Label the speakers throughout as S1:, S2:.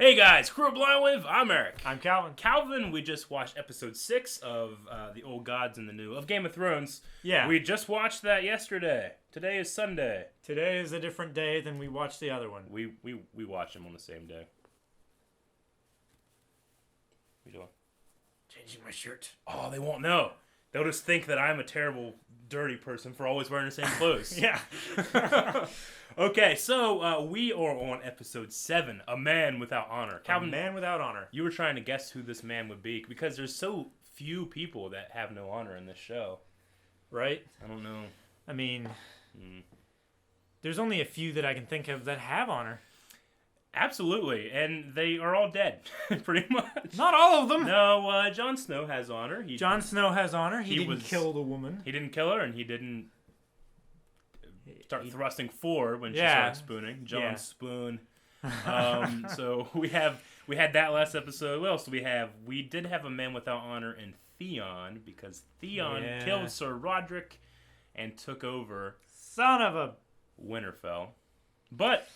S1: Hey guys, Crew of Blind Wave, I'm Eric.
S2: I'm Calvin.
S1: Calvin, we just watched episode 6 of The Old Gods and the New of Game of Thrones.
S2: Yeah.
S1: We just watched that yesterday. Today is Sunday.
S2: Today is a different day than we watched the other one.
S1: We watched them on the same day. What are you doing?
S2: Changing my shirt.
S1: Oh, they won't know. They'll just think that I'm a terrible, dirty person for always wearing the same clothes.
S2: Yeah.
S1: Okay, so we are on episode 7, A Man Without Honor. Calvin,
S2: A Man Without Honor.
S1: you were trying to guess who this man would be because there's so few people that have no honor in this show.
S2: Right?
S1: I don't know.
S2: I mean, there's only a few that I can think of that have honor.
S1: Absolutely, and they are all dead, pretty much.
S2: Not all of them.
S1: No, Jon Snow has honor.
S2: Jon Snow has honor. He didn't
S1: was-
S2: kill the woman.
S1: He didn't kill her, and he didn't start thrusting forward when she
S2: Yeah.
S1: started spooning. Jon
S2: Yeah.
S1: Spoon. So we had that last episode. What else do we have? We did have A Man Without Honor in Theon because Theon
S2: Yeah.
S1: killed Sir Roderick and took over
S2: Son of a...
S1: Winterfell. But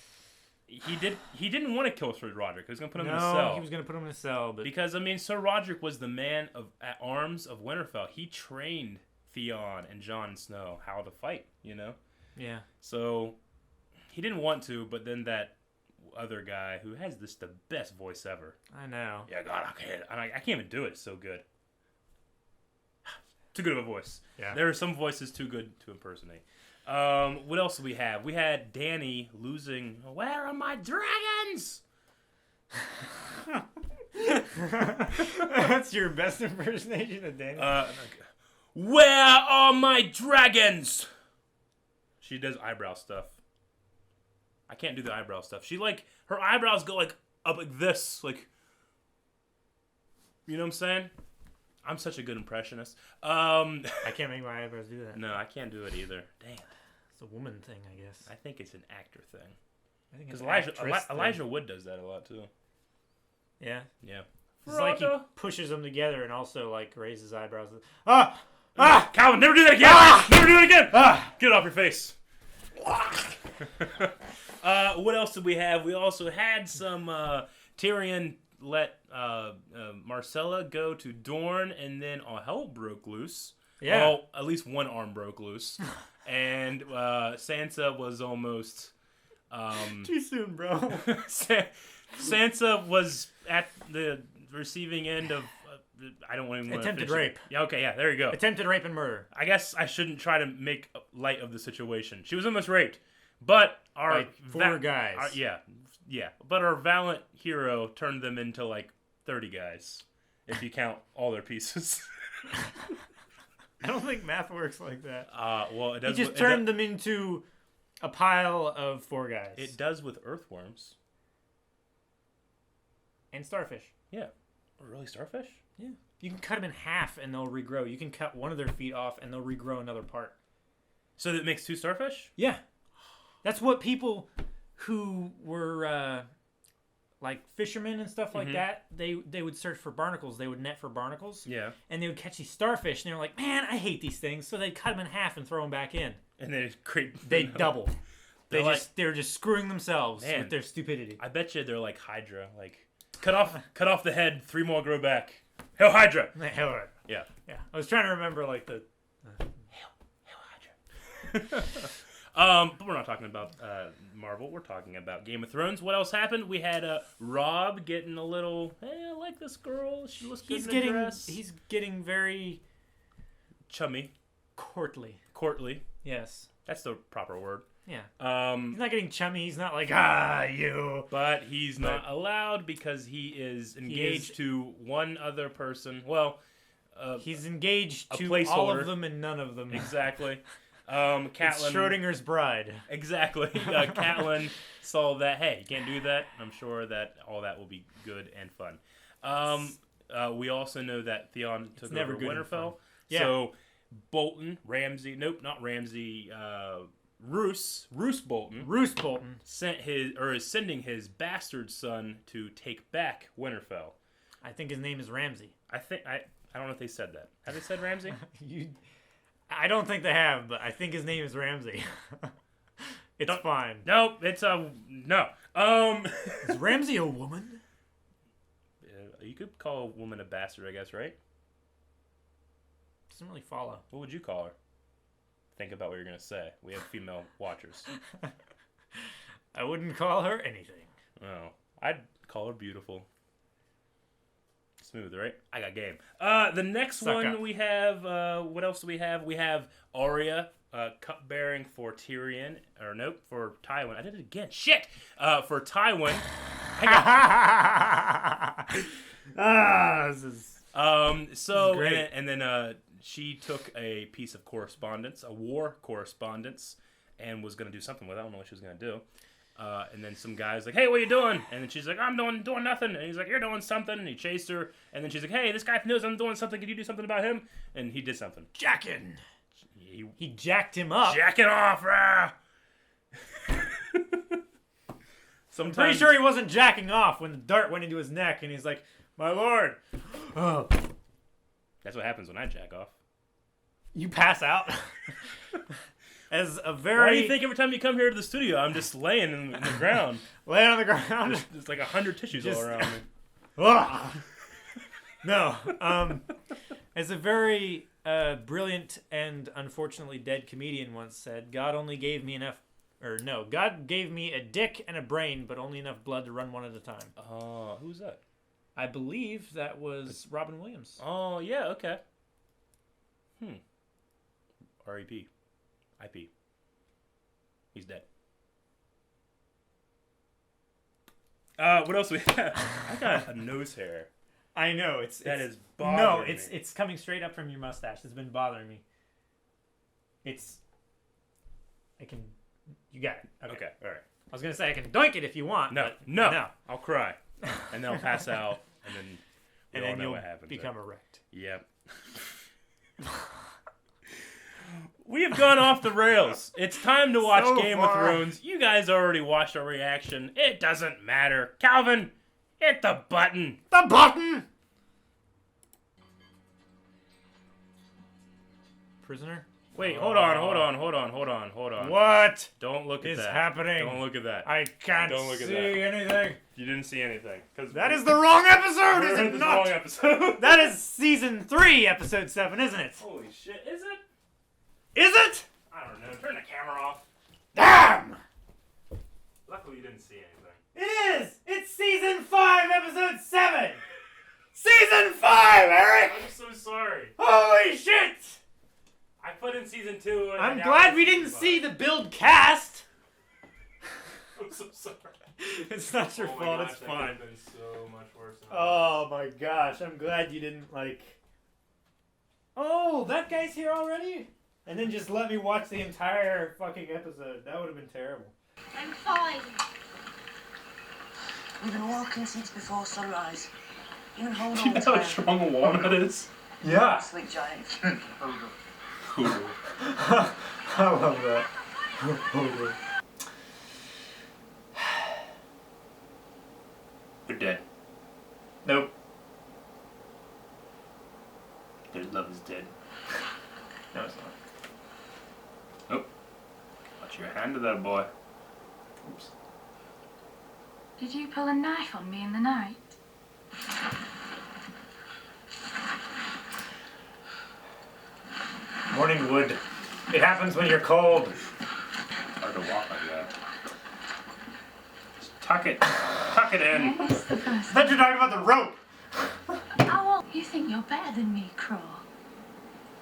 S1: he didn't want to kill Sir Roderick. He was going to put him in a
S2: No,
S1: cell.
S2: he was going to put him in a cell, but...
S1: Because, I mean, Sir Roderick was the man at arms of Winterfell. He trained Theon and Jon Snow how to fight, you know?
S2: Yeah.
S1: So, he didn't want to, but then that other guy who has the best voice ever.
S2: I know.
S1: Yeah, God, I can't even do it. It's so good. Too good of a voice.
S2: Yeah.
S1: There are some voices too good to impersonate. What else do we have? We had Dany losing, "Where are my dragons?"
S2: That's your best impersonation of Dany?
S1: Where are my dragons? She does eyebrow stuff. I can't do the eyebrow stuff. Her eyebrows go up like this, like, you know what I'm saying? I'm such a good impressionist.
S2: I can't make my eyebrows do that.
S1: No, I can't do it either. Damn.
S2: It's a woman thing, I guess.
S1: I think it's an actor thing.
S2: I think
S1: Because
S2: it's
S1: Elijah Wood does that a lot too.
S2: Yeah.
S1: Yeah.
S2: It's like he
S1: Frodo.
S2: pushes them together and also like raises eyebrows.
S1: Calvin, never do that again! Never do it again! Get it off your face. What else did we have? We also had some Tyrion let Marcella go to Dorne, and then all hell broke loose.
S2: Yeah.
S1: Well, at least one arm broke loose. And Sansa was almost...
S2: Too soon, bro.
S1: Sansa was at the receiving end of... I don't even want to
S2: Attempted
S1: finish it.
S2: rape.
S1: Yeah, okay, yeah, there you go.
S2: Attempted rape and murder.
S1: I guess I shouldn't try to make light of the situation. She was almost raped. But our...
S2: Like four guys.
S1: Yeah. But our valiant hero turned them into like 30 guys. If you count all their pieces.
S2: I don't think math works like that.
S1: Well, it does.
S2: He just turned them into a pile of four guys.
S1: It does with earthworms.
S2: And starfish.
S1: Yeah. Oh, really, starfish?
S2: Yeah. You can cut them in half and they'll regrow. You can cut one of their feet off and they'll regrow another part.
S1: So that makes 2 starfish?
S2: Yeah. That's what people who were like fishermen and stuff like that, they would search for barnacles. They would net for barnacles.
S1: Yeah.
S2: And they would catch these starfish and they were like, man, I hate these things. So they'd cut them in half and throw them back in.
S1: And they create...
S2: They double. They
S1: They're
S2: were just screwing themselves
S1: Man.
S2: with their stupidity.
S1: I bet you they're like Hydra. Like, cut off the head, 3 more grow back. Hail Hydra!
S2: Hell,
S1: Yeah.
S2: yeah. I was trying to remember like the...
S1: Hail Hydra. But we're not talking about Marvel. We're talking about Game of Thrones. What else happened? We had Rob getting a little, hey, I like this girl. She looks good in a dress.
S2: He's getting very
S1: Chummy.
S2: courtly. Yes.
S1: That's the proper word.
S2: Yeah. He's not getting chummy. He's not like, you.
S1: But he's not allowed because he is engaged to one other person. Well,
S2: he's engaged
S1: a
S2: to
S1: placeholder.
S2: all of them and none of them.
S1: Exactly.
S2: It's
S1: Catelyn.
S2: Schrodinger's bride.
S1: Exactly. Catelyn saw that, hey, you can't do that. I'm sure that all that will be good and fun. We also know that Theon took over Winterfell.
S2: Yeah.
S1: So Bolton, Ramsay, nope, not Ramsay, Roose Bolton.
S2: Roose Bolton
S1: is sending his bastard son to take back Winterfell.
S2: I think his name is Ramsay.
S1: I don't know if they said that. Have they said Ramsay?
S2: I don't think they have, but I think his name is Ramsay. It's fine.
S1: No, it's no.
S2: Is Ramsay a woman?
S1: You could call a woman a bastard, I guess, right?
S2: Doesn't really follow.
S1: What would you call her? Think about what you're gonna say. We have female watchers.
S2: I wouldn't call her anything.
S1: Oh, I'd call her beautiful. Smooth, right? I got game. The next
S2: Suck
S1: one
S2: up.
S1: we have. What else do we have? We have Arya, cupbearing for Tyrion, or nope, for Tywin. I did it again. Shit. For Tywin.
S2: This is.
S1: So
S2: This is great.
S1: and then she took a piece of correspondence, a war correspondence, and was gonna do something with it. I don't know what she was gonna do. And then some guy's like, "Hey, what are you doing?" And then she's like, "I'm doing nothing." And he's like, "You're doing something." And he chased her. And then she's like, "Hey, this guy knows I'm doing something. Can you do something about him?" And he did something.
S2: Jacking.
S1: He
S2: jacked him up.
S1: jacking off. Rah! Sometimes,
S2: Pretty sure he wasn't jacking off when the dart went into his neck, and he's like, "My lord." Oh.
S1: That's what happens when I jack off.
S2: You pass out. As a very...
S1: Why do you think every time you come here to the studio, I'm just laying in the ground?
S2: Laying on the ground.
S1: There's like 100 tissues all around me.
S2: Ugh. No. As a very brilliant and unfortunately dead comedian once said, God gave me a dick and a brain, but only enough blood to run one at a time.
S1: Oh, who's that?
S2: I believe that was Robin Williams.
S1: Oh, yeah, okay. R.E.P. I.P. He's dead. What else we have? I got a nose hair.
S2: I know
S1: That is bothering me.
S2: it's coming straight up from your mustache. It's been bothering me. You got it.
S1: Okay, all right.
S2: I was gonna say I can doink it if you want.
S1: No,
S2: but
S1: no. I'll cry, and then I'll pass out, and then
S2: and
S1: all
S2: then
S1: know
S2: you'll
S1: what happens.
S2: become erect.
S1: Yep. We have gone off the rails. It's time to watch
S2: So
S1: Game
S2: far.
S1: of Thrones. You guys already watched our reaction. It doesn't matter. Calvin, hit the button.
S2: The button. Prisoner.
S1: Wait, hold on.
S2: What
S1: Don't look at
S2: is
S1: that.
S2: happening?
S1: Don't look at that.
S2: I can't
S1: Don't look at
S2: see
S1: that.
S2: anything.
S1: You didn't see anything.
S2: That is the wrong episode,
S1: We're
S2: is
S1: in
S2: it
S1: the
S2: not?
S1: wrong episode.
S2: That is season 3, episode 7, isn't it?
S1: Holy shit, is it?
S2: Is it?
S1: I don't know. Turn the camera off.
S2: Damn!
S1: Luckily you didn't see anything.
S2: It is! It's season 5, episode 7! Season 5, Eric!
S1: I'm so sorry.
S2: Holy shit!
S1: I put in season 2. And
S2: I'm
S1: now
S2: glad
S1: it's
S2: we didn't
S1: season
S2: see
S1: five.
S2: the build cast.
S1: I'm so sorry.
S2: It's not your
S1: Oh my
S2: fault,
S1: gosh,
S2: it's
S1: that
S2: fine.
S1: could've been so much worse than
S2: Oh my gosh, I'm glad you didn't, like... Oh, that guy's here already? And then just let me watch the entire fucking episode. That would have been terrible.
S3: I'm fine.
S4: We've been walking since before sunrise. You can hold
S1: Do
S4: on
S1: you know how
S4: tight.
S1: strong a walnut is?
S2: Yeah.
S4: Sweet giant.
S1: Cool.
S2: I love that.
S1: You're dead.
S2: Nope.
S1: Their love is dead.
S2: No, it's not.
S1: Put your hand to that boy. Oops.
S3: Did you pull a knife on me in the night?
S2: Morning wood. It happens when you're cold.
S1: Hard to walk like that. Just tuck it. Tuck it in.
S3: What's the first?
S2: I thought you were talking about the rope.
S3: Oh, you think you're better than me, Craw?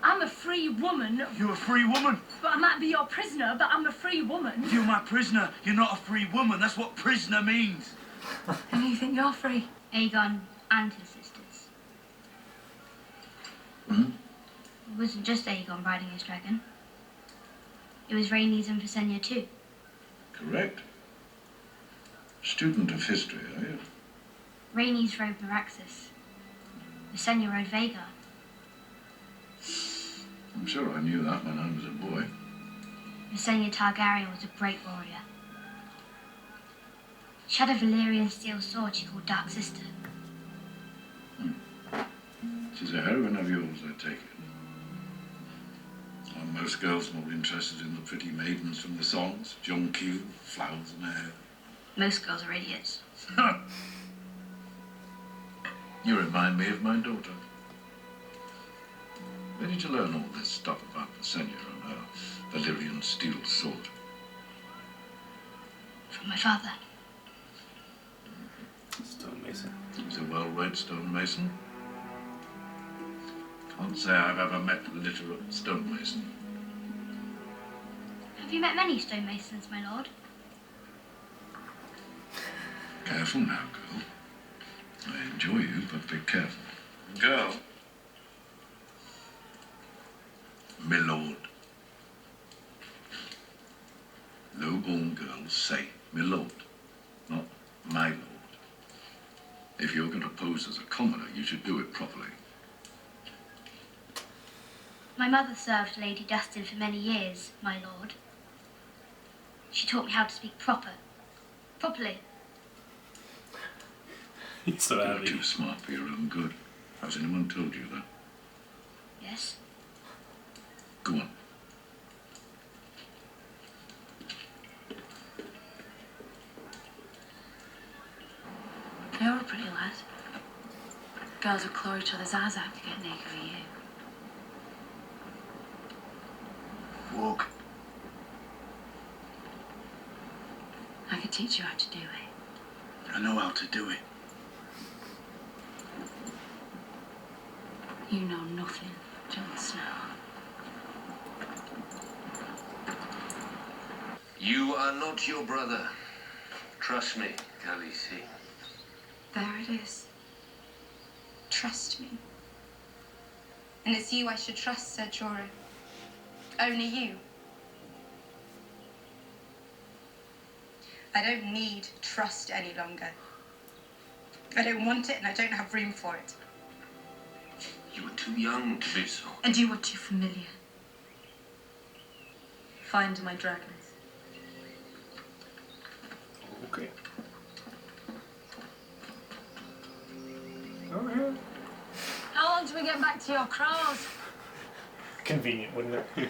S3: I'm a free woman,
S5: You're a free woman.
S3: but I might be your prisoner, but I'm a free woman.
S5: You're my prisoner. You're not a free woman. That's what prisoner means.
S3: And you think you're free? Aegon and his sisters. It wasn't just Aegon riding his dragon. It was Rhaenys and Visenya too.
S6: Correct. Student of history, are you?
S3: Rhaenys rode Meraxus. Visenya rode Vhagar.
S6: I'm sure I knew that when I was a boy.
S3: Visenya Targaryen was a great warrior. She had a Valyrian steel sword she called Dark Sister.
S6: She's a heroine of yours, I take it. Are most girls more interested in the pretty maidens from the songs? Jonquil, flowers in her hair.
S3: Most girls are idiots.
S6: You remind me of my daughter. Where did you learn all this stuff about Visenya and her Valyrian steel sword?
S3: From my father.
S1: Stonemason.
S6: He's a well-read stonemason. Can't say I've ever met a literate stonemason.
S3: Have you met many stonemasons, my lord?
S6: Careful now, girl. I enjoy you, but be careful. Girl. My lord. Low-born girls say my lord, not my lord. If you're going to pose as a commoner, you should do it properly.
S3: My mother served Lady Dustin for many years, my lord. She taught me how to speak properly.
S1: He's so
S6: You're
S1: happy.
S6: too smart for your own good. Has anyone told you that?
S3: Yes?
S6: Go on.
S7: You're a pretty lad. Girls would claw each other's eyes out to get naked with you.
S5: Walk.
S7: I could teach you how to do it.
S5: I know how to do it.
S7: You know nothing, Jon Snow.
S8: You are not your brother. Trust me, Khaleesi.
S9: There it is. Trust me. And it's you I should trust, Ser Jorah. Only you. I don't need trust any longer. I don't want it and I don't have room for it.
S8: You were too young to be so.
S9: And you are too familiar. Find my dragons.
S1: Okay.
S10: How long do we get back to your crows?
S2: Convenient, wouldn't it?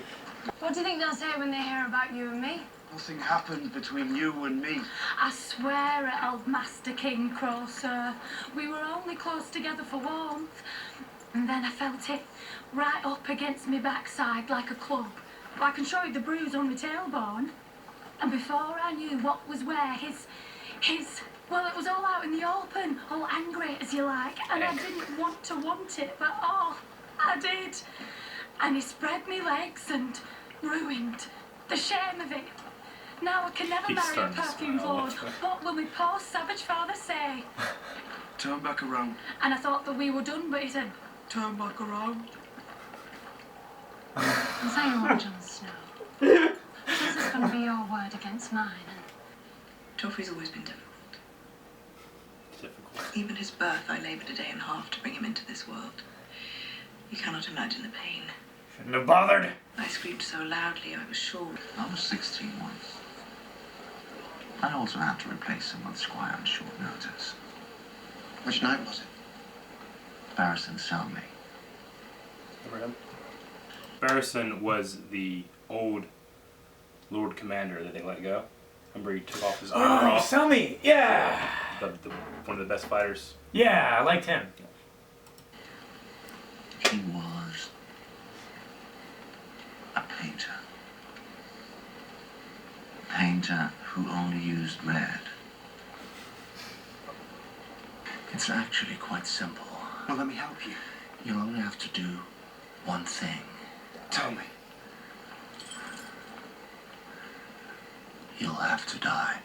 S10: What do you think they'll say when they hear about you and me?
S5: Nothing happened between you and me.
S10: I swear it, old Master King Crow, sir. We were only close together for warmth. And then I felt it right up against my backside like a club. I can show you the bruise on my tailbone. And before I knew what was where, well, it was all out in the open, all angry as you like. And I didn't want it, but oh, I did. And he spread me legs and ruined the shame of it. Now I can never
S1: He's
S10: marry a
S1: starting to
S10: perfumed
S1: smile.
S10: lord. What will my poor savage father say?
S5: Turn back around.
S10: And I thought that we were done, but he said,
S5: Turn back around.
S7: Is that your Jon Snow? This is going to be your word against mine.
S4: Joffrey's always been difficult.
S1: Difficult.
S4: Even his birth, I laboured a day and a half to bring him into this world. You cannot imagine the pain.
S2: Shouldn't have bothered.
S4: I screamed so loudly, I was sure.
S11: I was 16 once. I also had to replace him with Squire on short notice.
S5: Which night was it?
S11: Barristan Selmy.
S1: Remember him? Barristan was the old Lord Commander that they let go. Remember he took off his armor
S2: Oh,
S1: off?
S2: Selmy! Yeah!
S1: One of the best fighters.
S2: Yeah, I liked him.
S11: He was a painter. A painter who only used red. It's actually quite simple.
S5: Well, let me help you.
S11: You only have to do one thing.
S5: Tell me.
S11: You'll have to die.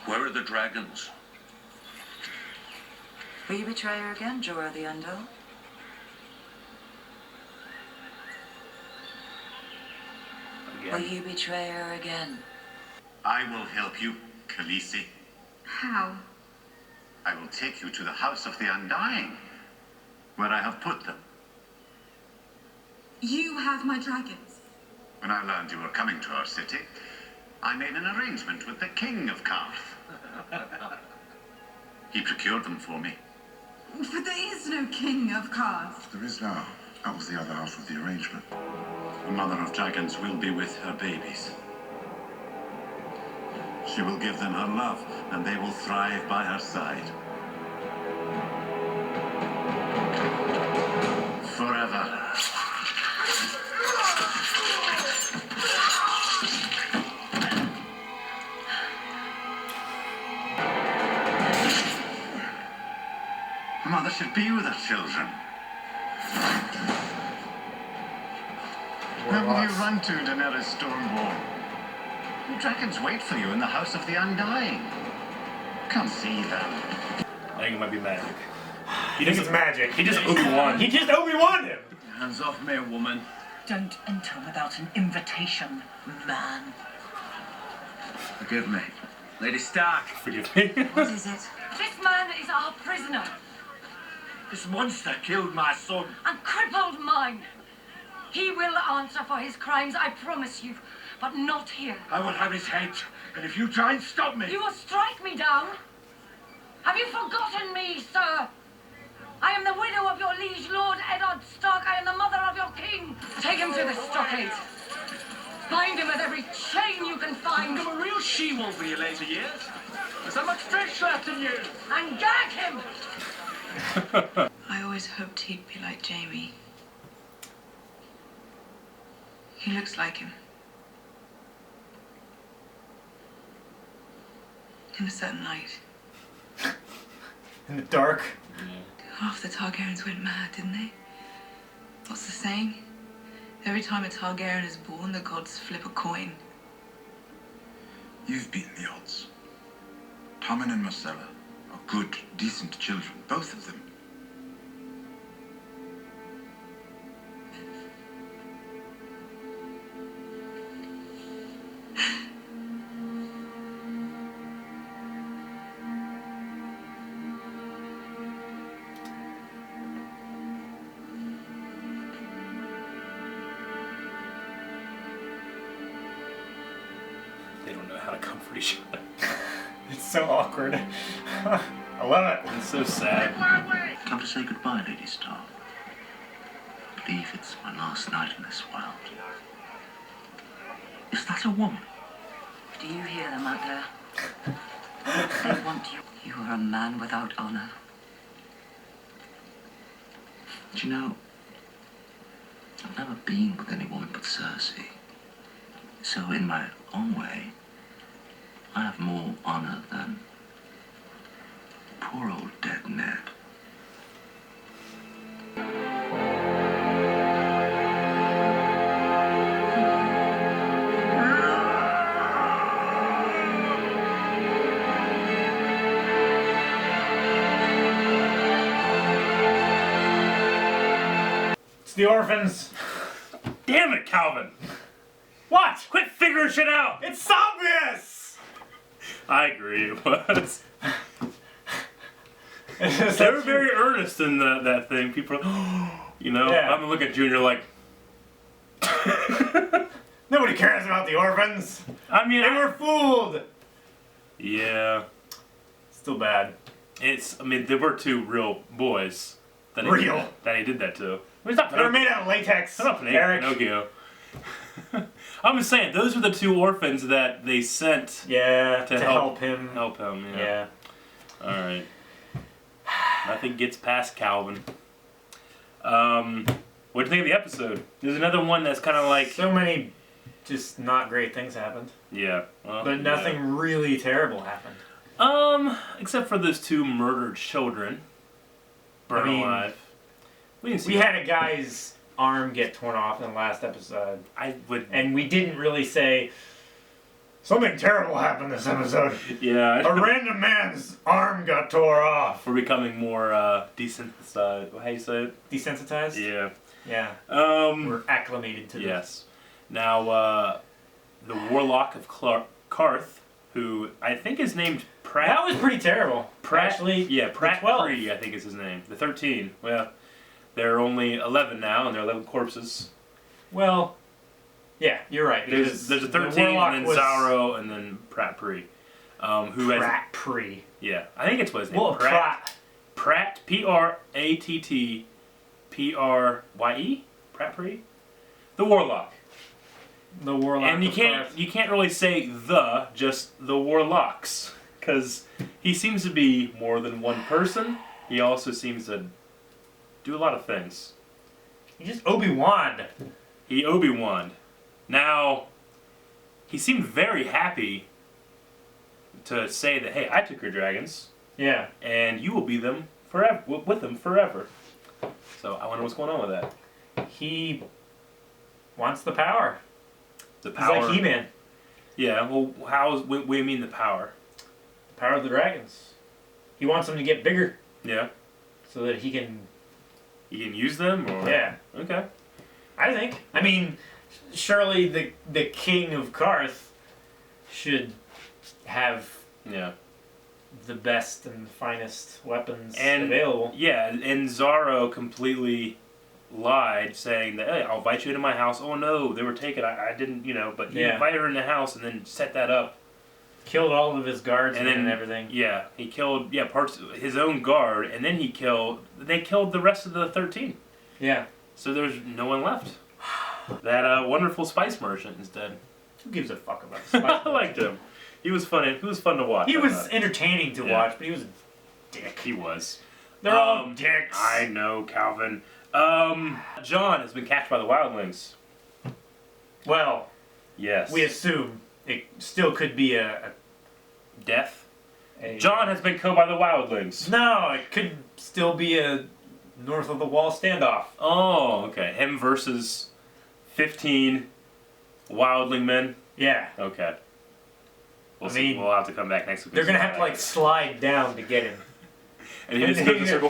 S8: Where are the dragons?
S4: Will you betray her again, Jorah the Undull? Will
S1: Again.
S4: you betray her again?
S12: I will help you, Khaleesi.
S9: How?
S12: I will take you to the House of the Undying, where I have put them.
S9: You have my dragons.
S12: When I learned you were coming to our city, I made an arrangement with the King of Karth. He procured them for me.
S9: But there is no king of Karth.
S6: There is now. That was the other half of the arrangement.
S12: The mother of dragons will be with her babies. She will give them her love, and they will thrive by her side. Forever. A mother should be with her children. Where will you run to, Daenerys Stormborn? The dragons wait for you in the House of the Undying. Come see them.
S1: I think it might be magic.
S2: He think it's magic.
S1: He just Obi-Wan.
S2: He just Obi-Wan him.
S5: Hands off me, woman.
S4: Don't enter without an invitation, man.
S5: Forgive me. Lady Stark.
S1: Forgive me.
S9: What is it?
S10: This man is our prisoner
S5: This monster killed my son.
S10: and crippled mine. He will answer for his crimes, I promise you, but not here.
S5: I will have his head, and if you try and stop me...
S10: You will strike me down. Have you forgotten me, sir? I am the widow of your liege lord, Eddard Stark. I am the mother of your king. Take him to the stockade. Bind him with every chain you can find.
S5: I'm a real she-wolf in your later years. There's so much fish left in you.
S10: And gag him.
S4: I always hoped he'd be like Jaime. He looks like him. In a certain light.
S2: In the dark.
S4: Half the Targaryens went mad, didn't they? What's the saying? Every time a Targaryen is born, the gods flip a coin.
S6: You've beaten the odds. Tommen and Myrcella are good, decent children, both of them.
S1: They don't know how to comfort each other.
S2: It's so awkward. I love it.
S1: It's so sad.
S11: Come to say goodbye, Lady Stark. I believe it's my last night in this world. Is that a woman?
S7: Do you hear them out there? They want you. You are a man without honor.
S11: Do you know, I've never been with any woman but Cersei. So in my own way, I have more honor than poor old dead Ned.
S2: It's the orphans.
S1: Damn it, Calvin!
S2: What?
S1: Quit figuring shit out!
S2: It's obvious!
S1: I agree, it was.
S2: It's
S1: They were very earnest in that thing. People are, you know,
S2: Yeah.
S1: I'm gonna look at Junior like.
S2: Nobody cares about the orphans.
S1: I mean,
S2: They were fooled.
S1: Yeah.
S2: Still bad.
S1: I mean, there were two real boys. That
S2: Real.
S1: That he did that to. I mean, it's not
S2: They were made out of latex.
S1: Shut up,
S2: Eric.
S1: Pinocchio. I'm just saying, those were the two orphans that they sent
S2: Yeah,
S1: to
S2: help him.
S1: Help him, yeah.
S2: Yeah.
S1: Alright. Nothing gets past Calvin. What do you think of the episode? There's another one that's kind of like...
S2: So many just not great things happened.
S1: Yeah. Well,
S2: But nothing really terrible happened.
S1: Except for those two murdered children. Burned alive. We didn't see
S2: We had a guy's arm get torn off in the last episode.
S1: And
S2: we didn't really say something terrible happened this episode.
S1: Yeah.
S2: A random man's arm got tore off.
S1: We're becoming more desensitized. How you say it?
S2: Desensitized?
S1: Yeah.
S2: Yeah.
S1: We're
S2: acclimated to this.
S1: Yes. Now, the Warlock of Karth, who I think is named Pratt.
S2: That was pretty terrible.
S1: Pratt,
S2: Actually,
S1: yeah, Pratt
S2: 12.
S1: 3, I think is his name. The 13. Well, there are only 11 now, and there are 11 corpses.
S2: Well, yeah, you're right.
S1: There's a 13,
S2: the Warlock
S1: and then
S2: was
S1: Zaro, and then Pratt Pri. Who has...
S2: Pratt Pri.
S1: Yeah, I think it's what his name.
S2: Well,
S1: Pratt. Pratt, P-R-A-T-T, P-R-Y-E? Pratt Pri? The Warlock.
S2: The Warlock.
S1: And you can't really say just the Warlocks, because he seems to be more than one person. He also seems to do a lot of things.
S2: He just Obi-Wan.
S1: He Obi-Wan. Now, he seemed very happy to say that, hey, I took your dragons.
S2: Yeah.
S1: And you will be them forever, with them forever. So I wonder what's going on with that.
S2: He wants the power.
S1: The power.
S2: He's like He-Man.
S1: Yeah. Well, what do you mean the power?
S2: The power of the dragons. He wants them to get bigger.
S1: Yeah.
S2: So that he can.
S1: He can use them. Or?
S2: Yeah.
S1: Okay.
S2: I think. I mean, surely the king of Karth should have.
S1: Yeah.
S2: The best and finest weapons available.
S1: Yeah, and Zaro completely lied, saying that, hey, I'll invite you into my house. Oh no, they were taken. I didn't, but he invited her in the house and then set that up.
S2: Killed all of his guards and everything.
S1: Yeah, he killed parts of his own guard, and then they killed the rest of the 13.
S2: Yeah.
S1: So there's no one left. That wonderful spice merchant is dead.
S2: Who gives a fuck about the spice merchant?
S1: I liked him. He was fun. He was fun to watch.
S2: He was entertaining to watch, but he was a dick.
S1: He was.
S2: They're all dicks.
S1: I know, Calvin. Jon has been captured by the wildlings.
S2: Well,
S1: yes.
S2: We assume it still could be a
S1: death. Jon has been killed by the wildlings.
S2: No, it could still be a north of the wall standoff.
S1: Oh, okay. Him versus 15 wildling men.
S2: Yeah.
S1: Okay. We'll have to come back next week.
S2: They're gonna have to slide down to get him.
S1: And he just goes in a circle.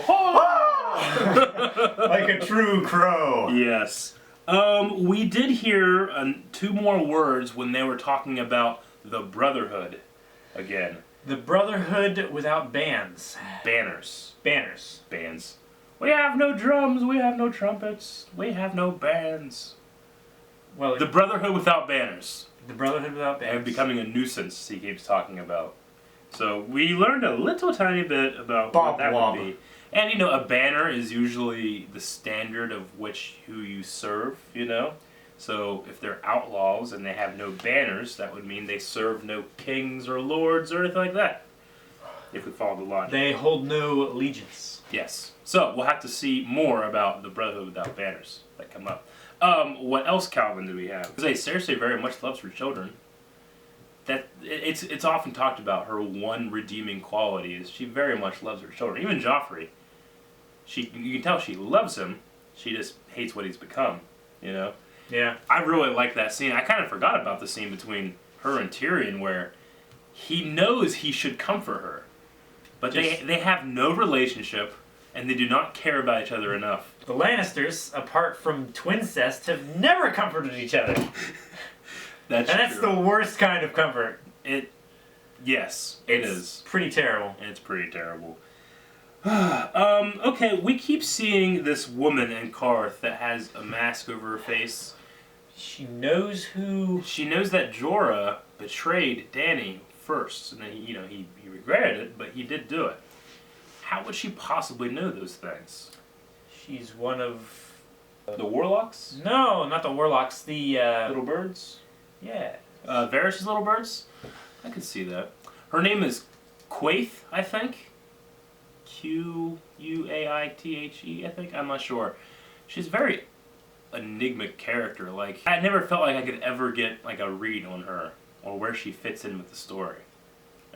S2: Like a true crow.
S1: Yes. We did hear 2 more words when they were talking about the Brotherhood again.
S2: The Brotherhood without bands.
S1: Banners.
S2: Bands.
S1: We have no drums, we have no trumpets, we have no bands.
S2: Well,
S1: the Brotherhood without banners.
S2: The Brotherhood without banners.
S1: And becoming a nuisance, he keeps talking about. So we learned a little tiny bit about what that would be. And, a banner is usually the standard of who you serve, So if they're outlaws and they have no banners, that would mean they serve no kings or lords or anything like that. If we follow the logic.
S2: They hold no allegiance.
S1: Yes. So we'll have to see more about the Brotherhood without banners that come up. What else, Calvin, do we have? Because Cersei very much loves her children. That it's often talked about her one redeeming quality is she very much loves her children. Even Joffrey, you can tell she loves him. She just hates what he's become.
S2: Yeah.
S1: I really like that scene. I kind of forgot about the scene between her and Tyrion where he knows he should comfort her, but they have no relationship and they do not care about each other enough.
S2: The Lannisters, apart from twincest, have never comforted each other. That's the worst kind of comfort.
S1: Yes, it is.
S2: Pretty terrible.
S1: It's pretty terrible. Okay, we keep seeing this woman in Karth that has a mask over her face.
S2: She knows
S1: that Jorah betrayed Dany first, and then he regretted it, but he did do it. How would she possibly know those things?
S2: She's one of
S1: the Warlocks?
S2: No, not the Warlocks. The
S1: Little Birds?
S2: Yeah.
S1: Varys' Little Birds? I could see that. Her name is Quaithe, I think. Quaithe, I think. I'm not sure. She's a very enigmatic character. Like, I never felt like I could ever get a read on her or where she fits in with the story.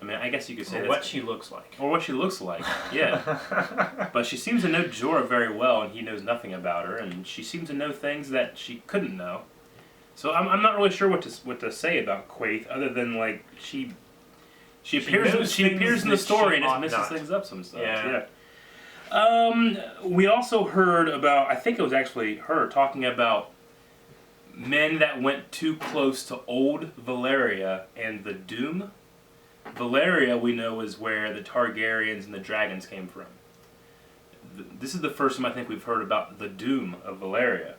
S1: I mean, I guess you could say
S2: what she looks like.
S1: Or what she looks like, yeah. But she seems to know Jorah very well, and he knows nothing about her, and she seems to know things that she couldn't know. So I'm not really sure what to say about Quaithe, other than she appears in the story and just messes things up some stuff. Yeah. We also heard about, I think it was actually her talking about men that went too close to old Valyria and the Doom. Valyria, we know, is where the Targaryens and the dragons came from. This is the first time I think we've heard about the Doom of Valyria.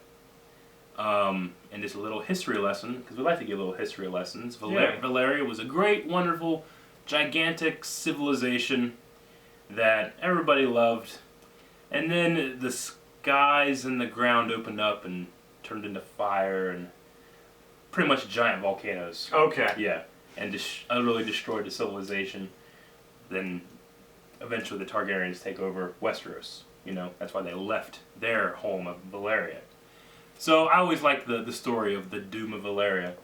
S1: And just a little history lesson, because we like to give little history lessons. Valyria was a great, wonderful, gigantic civilization that everybody loved. And then the skies and the ground opened up and turned into fire and pretty much giant volcanoes.
S2: Okay.
S1: Yeah, and utterly destroyed the civilization. Then eventually the Targaryens take over Westeros. You know, that's why they left their home of Valyria. So I always liked the story of the Doom of Valyria.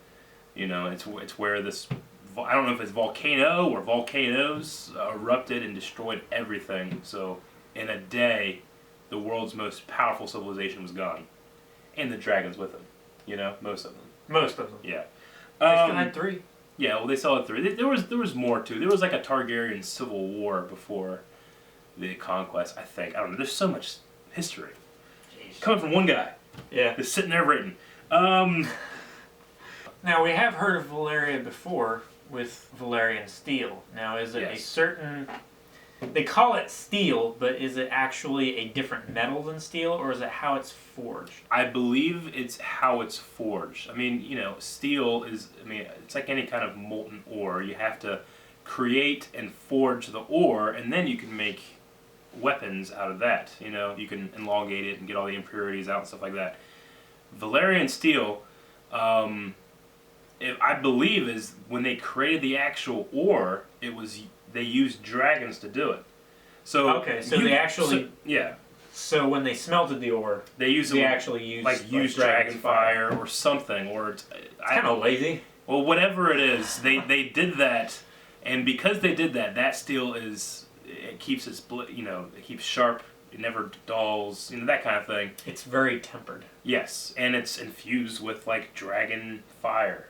S1: You know, it's where this, I don't know if it's volcano or volcanoes erupted and destroyed everything. So in a day, the world's most powerful civilization was gone, and the dragons with them. You know, most of them.
S2: Most of them.
S1: Yeah.
S2: They still had 3.
S1: Yeah, well, they still had 3. There was more too. There was like a Targaryen civil war before the conquest. I think, I don't know. There's so much history coming from one guy.
S2: Yeah.
S1: Just sitting there written.
S2: Now, we have heard of Valyria before with Valyrian steel. Now, is it a certain... They call it steel, but is it actually a different metal than steel, or is it how it's forged?
S1: I believe it's how it's forged. I mean, you know, steel is... I mean, it's like any kind of molten ore. You have to create and forge the ore, and then you can make weapons out of that. You know, you can elongate it and get all the impurities out and stuff like that. Valyrian steel, I believe, is when they created the actual ore, they used dragons to do it. So
S2: okay, so they actually
S1: yeah.
S2: So when they smelted the ore,
S1: they actually used dragon fire or something, or it's
S2: kind of lazy.
S1: Well, whatever it is, they did that, and because they did that, that steel it keeps it keeps sharp. It never dulls, that kind of thing.
S2: It's very tempered.
S1: Yes, and it's infused with like dragon fire,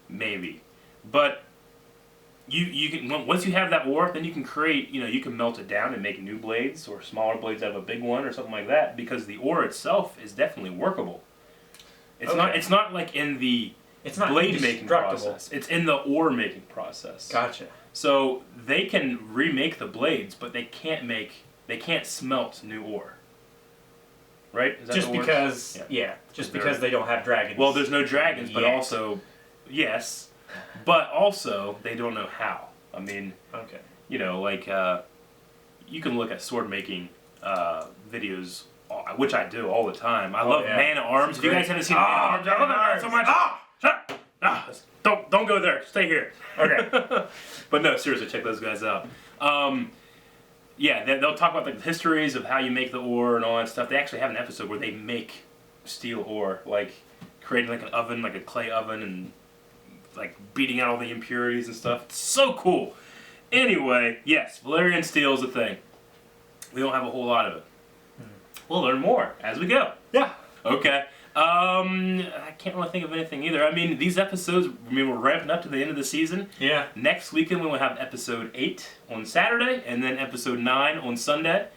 S1: maybe. But you can, once you have that ore, then you can create, you can melt it down and make new blades or smaller blades out of a big one or something like that, because the ore itself is definitely workable. It's not like in the blade making process. It's in the ore making process.
S2: Gotcha.
S1: So they can remake the blades, but they can't smelt new ore. Right? Is that
S2: just because, because they don't have dragons.
S1: Well, there's no dragons, but also, yes, but also they don't know how. I mean,
S2: okay,
S1: you can look at sword making videos, which I do all the time. I love Man at Arms. If you guys haven't seen Man at Arms, I love that so much. Don't go there. Stay here. Okay. But no, seriously, check those guys out. They'll talk about the histories of how you make the ore and all that stuff. They actually have an episode where they make steel ore, like creating like an oven, like a clay oven, and like beating out all the impurities and stuff. It's so cool. Anyway, yes, Valyrian steel is a thing. We don't have a whole lot of it. We'll learn more as we go.
S2: Yeah.
S1: Okay. I can't really think of anything either. I mean, these episodes, we're ramping up to the end of the season.
S2: Yeah.
S1: Next weekend we will have episode 8 on Saturday, and then episode 9 on Sunday.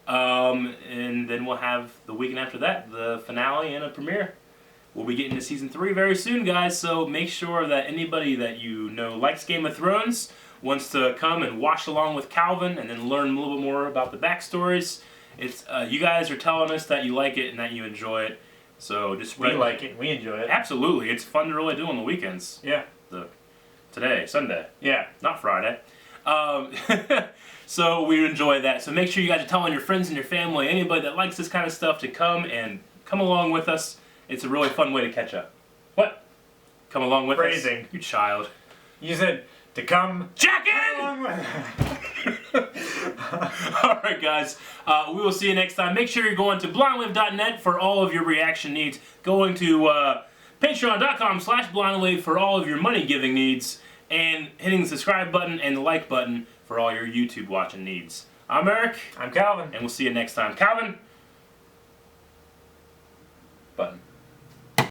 S1: And then we'll have the weekend after that, the finale and a premiere. We'll be getting to season 3 very soon, guys, so make sure that anybody that you know likes Game of Thrones wants to come and watch along with Calvin and then learn a little bit more about the backstories. It's you guys are telling us that you like it and that you enjoy it. So just
S2: we like it. We enjoy it.
S1: Absolutely, it's fun to really do on the weekends.
S2: Yeah.
S1: Today, Sunday.
S2: Yeah.
S1: Not Friday. So we enjoy that. So make sure you guys are telling your friends and your family, anybody that likes this kind of stuff, to come along with us. It's a really fun way to catch up. What? Come along with us?
S2: Phrasing.
S1: You child.
S2: You said to come.
S1: Jack in!
S2: Come along with
S1: Alright guys, we will see you next time. Make sure you're going to blindwave.net for all of your reaction needs. Going to patreon.com/blindwave for all of your money giving needs. And hitting the subscribe button and the like button for all your YouTube watching needs. I'm Eric.
S2: I'm Calvin.
S1: And we'll see you next time. Calvin,